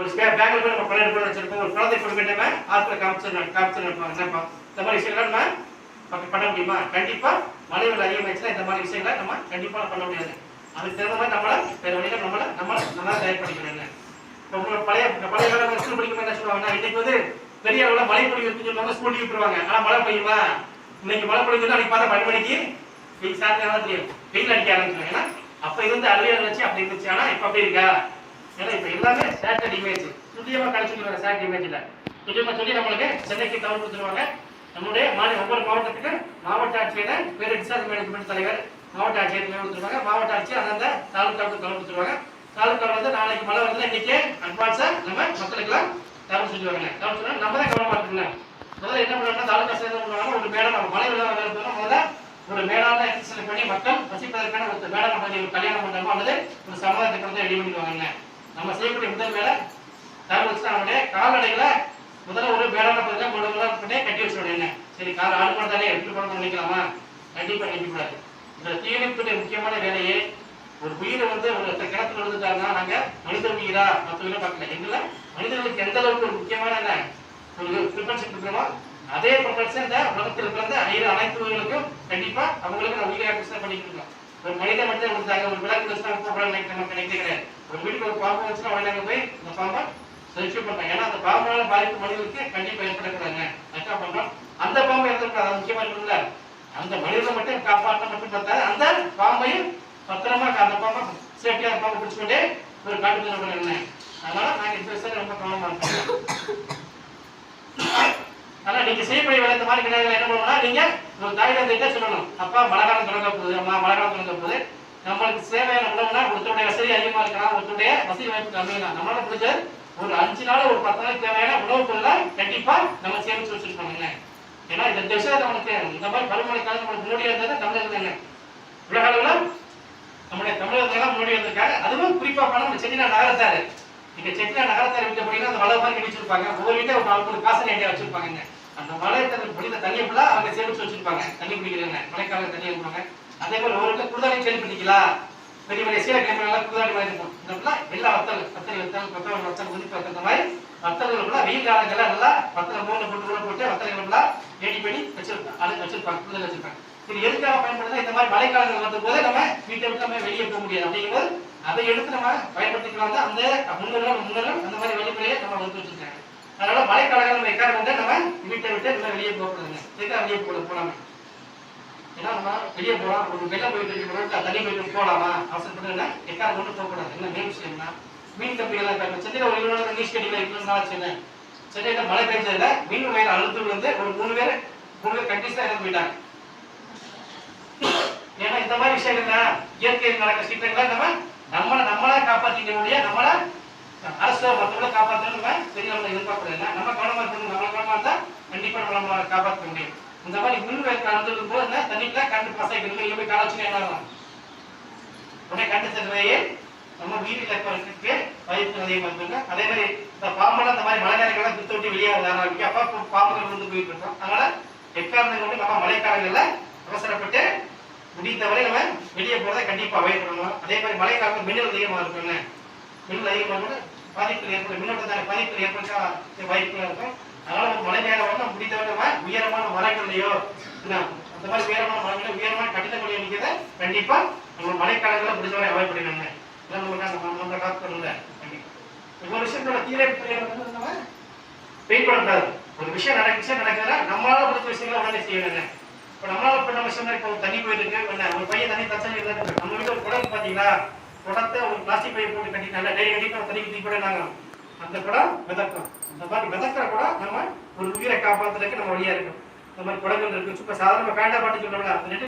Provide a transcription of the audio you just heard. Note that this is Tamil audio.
ஒரு பேங்க்ல போய் நம்ம பணம் எடுக்கணும்னு வச்சிருக்கோம், ஒரு குழந்தை கொண்டு போய் நம்ம ஹாஸ்பிட்டல் காமிச்சிருப்போம் என்னப்பா இந்த மாதிரி விஷயங்கள் நம்ம பண்ண முடியுமா? கண்டிப்பா மழை வெள்ளம் அதிகமாச்சுன்னா இந்த மாதிரி விஷயங்களை நம்ம கண்டிப்பா பண்ண முடியாது. அதுக்கு தகுந்த மாதிரி நம்மள வேற வழியில நம்மள தயார் பண்ணிக்கணும். என்ன இப்போ பழைய காலம் ஸ்கூல் படிக்கும்போது என்ன சொல்லுவாங்கன்னா, இன்னைக்கு வந்து பெரிய அளவுல மழை பொழிவு இருக்குன்னு சொல்லுவாங்க, ஸ்கூல் லீவ் விட்டுருவாங்க. ஆனா மழை பெய்யுமா? இன்னைக்கு மழை பொழிவுன்னா அன்னைக்கு பார்த்தா 12 மணிக்கு வெயில் சாயங்காலம் தெரியும், வெயில் அடிக்க ஆரம்பிச்சிடும். ஏன்னா அப்ப இருந்து அழியா இருந்துச்சு, அப்படி இருந்துச்சு. ஆனா இப்ப அப்படி இருக்கா? ஏன்னா இப்ப எல்லாமே சேட்டலைட் இமேஜ் துல்லியமா கிடைச்சிருக்காங்க. சேட்டலைட் இமேஜ்ல துல்லியமா சொல்லி நம்மளுக்கு சென்னைக்கு தகவல் கொடுத்துருவாங்க. நம்முடைய ஒவ்வொரு மாவட்டத்துக்கு மாவட்ட ஆட்சியர் பேர் டிசாஸ்டர் மேனேஜ்மெண்ட் தலைவர் மாவட்ட ஆட்சியர் கொடுத்துருவாங்க. மாவட்ட ஆட்சியர் அந்தந்த தாலுக்காவுக்கு தகவல் கொடுத்துருவாங்க. தாலுக்காவில் வந்து நாளைக்கு மழை வருதுன்னா இன்னைக்கு அட்வான்ஸா நம்ம மக்களுக்கெல்லாம் தகவல் சொல்லுவாங்க. தகவல் சொன்னா நம்ம தான் கவனமா இருக்குங்க. முதல்ல என்ன பண்ணணும்னா தாலுக்கா சேர்ந்து பண்ணுவாங்க, ஒரு மேடம் மழை வெள்ளம் வேலை முதல்ல ஒரு மேலான எக்ஸசைஸ் பண்ணி மக்கள் வசிப்பதற்கான ஒரு மேடம் பண்ணி ஒரு கல்யாணம் பண்றோமோ அல்லது ஒரு சமுதாயத்தை வந்து ரெடி பண்ணிடுவாங்க. நம்ம செய்யக்கூடிய முதல் வேலை தகவல் வச்சு நம்மளுடைய கால்நடைகளை முதல்ல ஒரு மேலான பகுதியில் பண்ணி கட்டி வச்சுடுங்க. சரி, கால ஆடு பண்ண தானே எப்படி பண்ண நினைக்கலாமா? கண்டிப்பா நினைக்கக்கூடாது. இந்த தீயணைப்புடைய முக்கியமான வேலையே ஒரு உயிரை வந்து ஒரு கிணத்துல விழுந்துட்டாங்கன்னா நாங்க மனித உயிரா மற்ற உயிரை பார்க்கல. எங்களை மனிதர்களுக்கு எந்த அளவுக்கு ஒரு முக்கியமான என்ன ஒரு ப்ரிஃபரன்ஸ் கொடுக்குறோமோ அதே ப்ரிஃபரன்ஸ் இந்த உலகத்தில் இருக்கிற அனைத்து உயிர்களுக்கும் கண்டிப்பா அவங்களுக்கு நான் உயிரை பிரச்சனை பண்ணிட்டு இருக்கோம். ஒரு மனித மட்டும் விழுந்தாங்க, ஒரு விளக்கு வச்சுனா நமக்கு நினைக்க கிடையாது. ஒரு வீட்டுக்கு ஒரு பாம்பு வச்சுன்னா உடனே போய் இந்த பாம்பை ரெஸ்கியூ பண்றாங்க. ஏன்னா அந்த பாம்புனால பாதிப்பு மனிதர்களுக்கு கண்டிப்பா ஏற்படக்கூடாதுங்க. அதுக்காக பண்றோம். அந்த பாம்பு இருந்திருக்காது, முக்கியமா இருக்குல்ல, அந்த மனிதனை மட்டும் காப்பாற்ற மட்டும் பார்த்தா அந்த பாம்பையும் பத்திரமா அந்த பாம்பை சேஃப்டியா அந்த பாம்பை பிடிச்சுக்கிட்டே ஒரு காட்டுக்கு என்ன. அதனால நாங்க இந்த விஷயத்துல ரொம்ப கவனமா இருக்கோம். ஆனா நீங்க செய்யக்கூடிய வேலை இந்த மாதிரி கிடையாது. என்ன பண்ணுவோம்னா நீங்க ஒரு தாய் தந்தைகிட்ட சொல்லணும், அப்பா மழை காலம் தொடங்க போகுது, அம்மா மழை காலம் தொடங்க போகுது, நம்மளுக்கு சேவையான உணவுனா ஒருத்தருடைய வசதி அதிகமா இருக்கலாம், ஒருத்தருடைய வசதி வாய்ப்பு கம்மியா, நம்மளால பிடிச்ச ஒரு 5 நாள் ஒரு 10 நாளைக்கு தேவையான உணவு பொருளை கண்டிப்பா நம்ம சேமிச்சு வச்சிருக்கோங்க. ஏன்னா இந்த விஷயம் நம்மளுக்கு இந்த மாதிரி பருவமழை காலம் நம்மளுக்கு முன்னாடியே இருந்தது தமிழர்கள் உலக அளவுல நம்முடைய தமிழர்கள் முன்னாடி வந்திருக்காங்க. அதுவும் குறிப்பா பண்ண செட்டிநாடு நகரத்தாரு. நீங்க செட்டிநாடு நகரத்தாரு வீட்டு போனீங்கன்னா அந்த மழை மாதிரி வச்சிருப்பாங்க. ஒவ்வொரு வீட்டை ஒரு 4 காசு எண்ணெய் வச்சிருப்பாங்க. அந்த மழை பொழிந்த தண்ணியை ஃபுல்லா அவங்க சேமிச்சு வச்சிருப்பாங்க. தண்ணி குடிக்கிறாங்க, மழைக்கால தண்ணி எடுப்பாங்க. அதே மாதிரி ஒவ்வொரு வீட்டுல குருதாணி சேல் பண்ணிக்கலாம். பெரிய பெரிய சீரக்கிழமை குருதாணி மாதிரி இருக்கும். எல்லா வத்தல் அந்த மாதிரி வத்தல்கள் வெயில் காலங்கள்ல நல்லா வத்தலை போட்டு வத்தல்கள் ரெடி பண்ணி வச்சிருப்பாங்க, குருதாணி வச்சிருப்பாங்க. இது எதுக்காக பயன்படுத்தா? இந்த மாதிரி மழைக்காலங்கள் வந்த போது நம்ம வீட்டை விட்டு நம்ம வெளியே போக முடியாது. அப்படிங்கும்போது அதை எடுத்து நம்ம பயன்படுத்திக்கலாம். அந்த முன்னர்கள் அந்த மாதிரி வெளிப்படையை நம்ம வந்து வச்சிருக்காங்க. அதனால மழைக்காலங்கள் நம்ம எக்காரணம் கொண்டு நம்ம வீட்டை விட்டு நம்ம வெளியே போகக்கூடாதுங்க. எதுக்காக வெளியே போலாமே? ஏன்னா நம்ம வெளியே போகலாம், ஒரு வெள்ளம் போயிட்டு இருக்கு, தண்ணி போயிட்டு போகலாமா அவசரப்பட்டு எக்காரணம் கொண்டு போகக்கூடாது. என்ன மெயின் விஷயம்னா மீன் கம்பிகள் இருக்காங்க. சென்னையில ஒரு இருபது நீஸ் கட்டிகள் இருக்குன்னு சென்னையில மழை பெஞ்சதுல மீன் வயல் அழுத்தம் வந்து ஒரு 3 பேர் கண்டிஷனா இறந்து போயிட்டாங்க. ஏன்னா இந்த மாதிரி விஷயங்கள்ல இயற்கையில் நடக்கிற சீற்றங்களை நம்மளா காப்பாற்றிக்க முடியாது. நம்மள அரசு மற்றவங்களை காப்பாற்றணும் நம்ம பெரியவங்களை எதிர்பார்க்கறது. நம்ம கவனமா இருக்கணும். நம்ம கவனமா இருந்தா கண்டிப்பா நம்ம காப்பாற்ற முடியும். இந்த மாதிரி மின் வயல் கலந்துருக்கும் போது தண்ணிக்குள்ள கண்டு பசங்க இங்க போய் காலச்சுன்னா என்ன ஆகும்? உடனே கண்டு செல்வையே நம்ம வீட்டில் இருப்பதற்கு பயிர்ப்பு அதிகமாக இருக்குங்க. அதே மாதிரி இந்த பாம்பெல்லாம் இந்த மாதிரி மழை நேரங்கள்லாம் திட்டு விட்டு வெளியே ஆரம்பிக்கும். அப்பா பாம்புகள் வந்து போயிட்டு இருக்கோம். அதனால எக்காரணம் கொண்டு நம்ம மழைக்காலங்கள்ல அவசரப்பட்டு முடிந்தவரை நம்ம வெளியே போறதை கண்டிப்பா அவாய்ட் பண்ணணும். அதே மாதிரி மழை காலத்தில் மின்னல் அதிகமாக இருக்குங்க. மின்னல் அதிகமாக பாதிப்புகள் ஏற்படும், மின்னோட்டத்தான பாதிப்புகள் ஏற்படுத்த வாய்ப்புகள் இருக்கும். அதனால மழை நேரம் வந்து முடிந்தவரை நம்ம உயரமான மரங்கள்லையோ அந்த மாதிரி உயரமான மரங்களோ உயரமான கட்டிடங்களை நிற்கிறத கண்டிப்பா நம்ம மழைக்காலங்களில் முடிந்தவரை அவாய்ட் பண்ணிடணுங்க. நம்ம காத்துக்கணும்ல. ஒரு விஷயத்தோட தீவிர நம்ம வெயிட் பண்ணக்கூடாது. ஒரு விஷயம் நடக்குதுன்னா நம்மளால பிடிச்ச விஷயங்களை உடனே செய்யணுங்க. இப்போ நம்மளால பண்ண விஷயம் இப்போ தண்ணி போயிட்டு இருக்கு, ஒரு பையன் தண்ணி பிரச்சனை இல்லை. நம்ம வீட்டில் ஒரு குடம் பார்த்தீங்களா, குடத்தை ஒரு பிளாஸ்டிக் பையை போட்டு கட்டி நல்லா டெய்லி கண்டிப்பாக தண்ணி ஊற்றி கூட நாங்கள் அந்த குடம் மிதக்கும். அந்த மாதிரி மிதக்கிற குடம் நம்ம ஒரு உயிரை காப்பாற்றுறதுக்கு நம்ம வழியா இருக்கும். இந்த மாதிரி குடங்கள் இருக்கு. சும்மா சாதாரண பேண்டா பாட்டு சொல்றோம்ல, அந்த